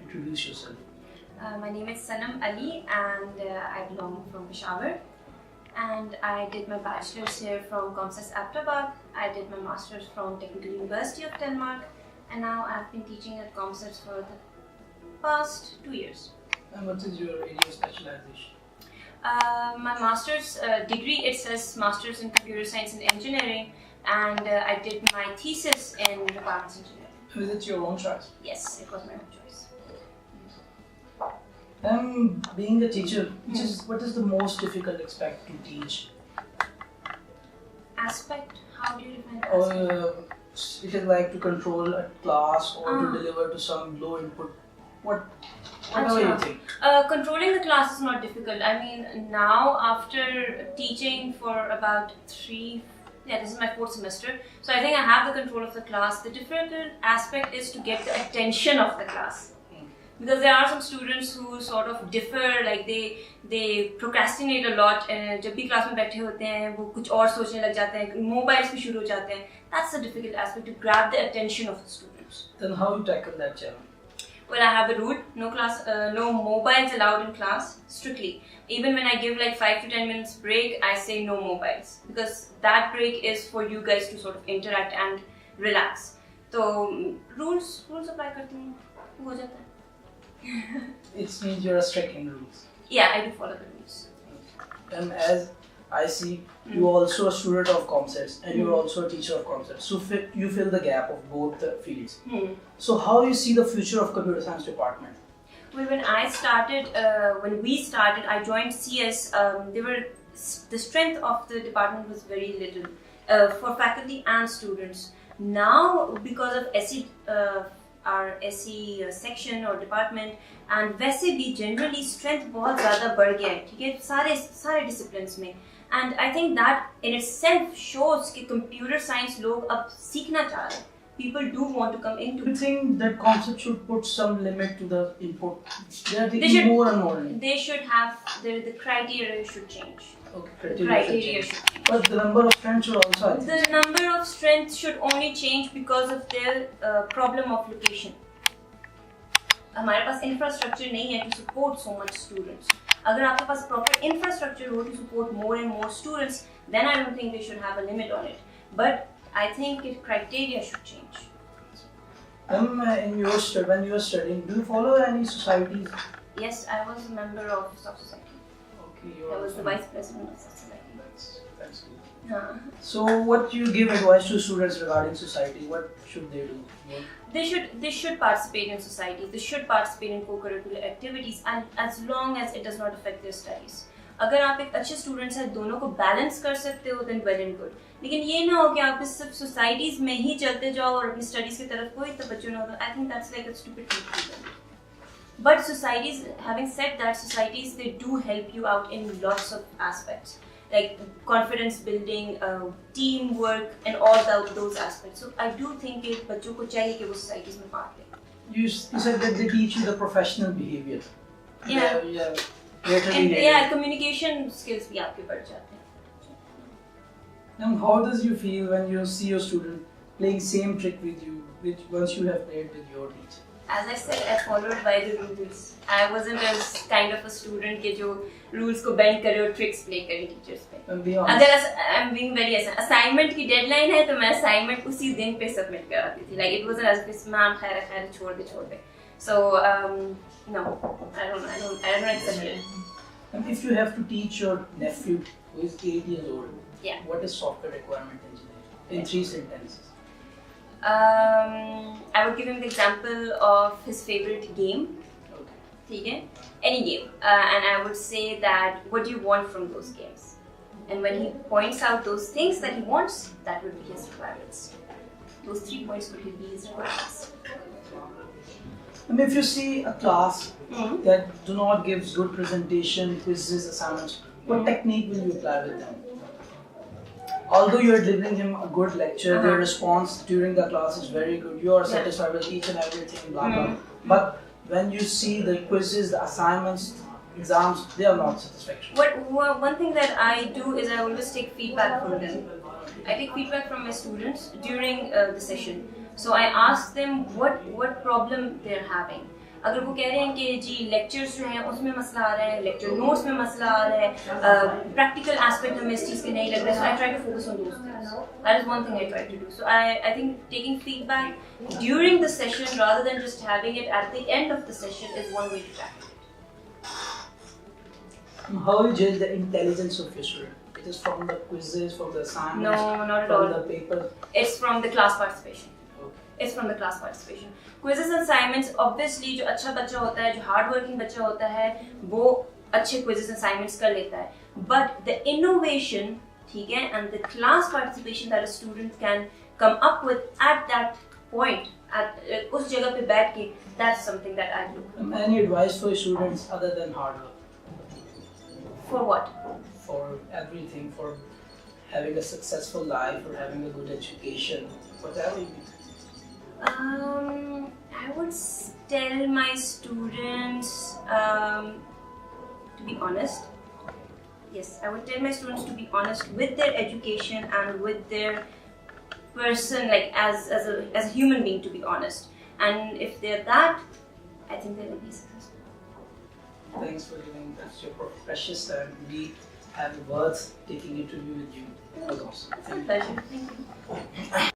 introduce yourself? My name is Sanam Ali and I belong from Peshawar. And I did my bachelors here from Comsats Abbottabad. I did my masters from Technical University of Denmark. And now I've been teaching at Comsats for the past 2 years. And what is your area of specialization? My master's degree, it says Masters in Computer Science and Engineering, and I did my thesis in Department Engineering. Was it your own choice? Yes, it was my own choice. Being a teacher, what is the most difficult aspect to teach? Aspect? How do you define aspect? It is like to control a class or to deliver to some low input. Whatever you think. Controlling the class is not difficult. I mean, now after teaching for about this is my 4th semester, so I think I have the control of the class. The difficult aspect is to get the attention of the class. Because there are some students who sort of differ, like they procrastinate a lot. जब भी class में बैठे होते हैं, वो कुछ और सोचने लग जाते हैं, mobiles पे शुरू हो जाते हैं. That's the difficult aspect, to grab the attention of the students. Then how you tackle that challenge? Well, I have a rule: no mobiles allowed in class, strictly. Even when I give like 5 to 10 minutes break, I say no mobiles, because that break is for you guys to sort of interact and relax. So rules apply करती हूँ, हो जाता है. It means you're strict in rules. Yeah, I do follow the rules. And as I see, you're also a student of Comsats and you're also a teacher of Comsats. So you fill the gap of both the fields. So how you see the future of computer science department? Well, when we started, I joined CS. The strength of the department was very little for faculty and students. Now, because of our SE section or department, and वैसे भी generally strength बहुत ज़्यादा बढ़ गया है, ठीक है, सारे disciplines में. And I think that in itself shows कि computer science लोग अब सीखना चाह रहे हैं. People do want to come into. Do you think that Comsats should put some limit to the input? They should more and more. They should have the criteria should change. Okay, criteria should change. But the number of strengths should also. The number of strengths should only change because of their problem of location. हमारे पास infrastructure नहीं है to support so much students. अगर आपके पास proper infrastructure हो to support more and more students, then I don't think they should have a limit on it. But I think criteria should change. When you were studying, do you follow any societies? Yes, I was a member of South Society. Okay, I was the vice president of South Society. That's good. So, what do you give advice to students regarding society? What should they do? They should participate in society. They should participate in co-curricular activities, and as long as it does not affect their studies. अगर आप एक अच्छे students हैं, दोनों को balance कर सकते हो, then well and good. लेकिन ये ना हो कि आप सिर्फ सोसाइटीज में ही चलते जाओ और अपनी स्टडीज की तरफ कोई तवज्जो ना हो. I think that's like a stupid thing to do. But societies, having said that, societies they do help you out in lots of aspects, like confidence building, teamwork, and all those aspects. So I do think कि बच्चों को चाहिए कि वो societies में part लें. You said that they teach you the professional behavior. Yeah. Communication skills भी आपके बढ़ जाते हैं. And how does you feel when you see your student playing same trick with you, which once you have played with your teacher? As I said, I followed by the rules. I wasn't as kind of a student के जो rules को bend करे और tricks play करे teachers पे. अगर I'm being very honest, assignment की deadline है तो मैं assignment उसी दिन पे submit कराती थी. Like it wasn't as if ma'am खैर छोड़ दे. So no, I don't accept it. And if you have to teach your nephew who is 8 years old, what is software requirement engineering in 3 sentences? I would give him the example of his favorite game. Okay. Any game. And I would say that what do you want from those games? And when he points out those things that he wants, that would be his requirements. Those 3 points would be his requirements. And if you see a class that do not give good presentation, quizzes, assignments, what technique will you apply with them? Although you are delivering him a good lecture, their response during the class is very good. You are satisfied with each and everything, blah blah. But when you see the quizzes, the assignments, exams, they are not satisfactory. One thing that I do is I always take feedback from them. I take feedback from my students during the session. So I ask them what problem they're having. अगर वो कह रहे हैं कि जी lectures जो हैं उसमें मसला आ रहा है, लेक्चर नोट्स में मसला आ रहा है, प्रैक्टिकल एस्पेक्ट हमें इस चीज़ के नहीं लग रहा है, so I try to focus on those things. That is one thing I try to do. So I think taking feedback during the session rather than just having it at the end of the session is one way to tackle it. How you judge the intelligence of your student? It is from the quizzes, from the assignments? No, not at from all. From the papers? It's from the class participation. Okay. It's from the class participation. Quizzes and assignments, obviously जो अच्छा बच्चा होता है, जो hard working बच्चा होता है, वो अच्छे quizzes and assignments कर लेता है. But the innovation, ठीक है, and the class participation that a student can come up with at that point, at उस जगह पे बैठ के, that's something that I look. Any advice for students other than hard work? For what? For everything, for having a successful life, or having a good education, whatever you do. I would tell my students to be honest. Yes, I would tell my students to be honest with their education and with their person, like as a human being, to be honest. And if they're that, I think they will be successful. Thanks for giving us your precious time. We have worth taking interview with you. It was awesome. It's a pleasure. Thank you.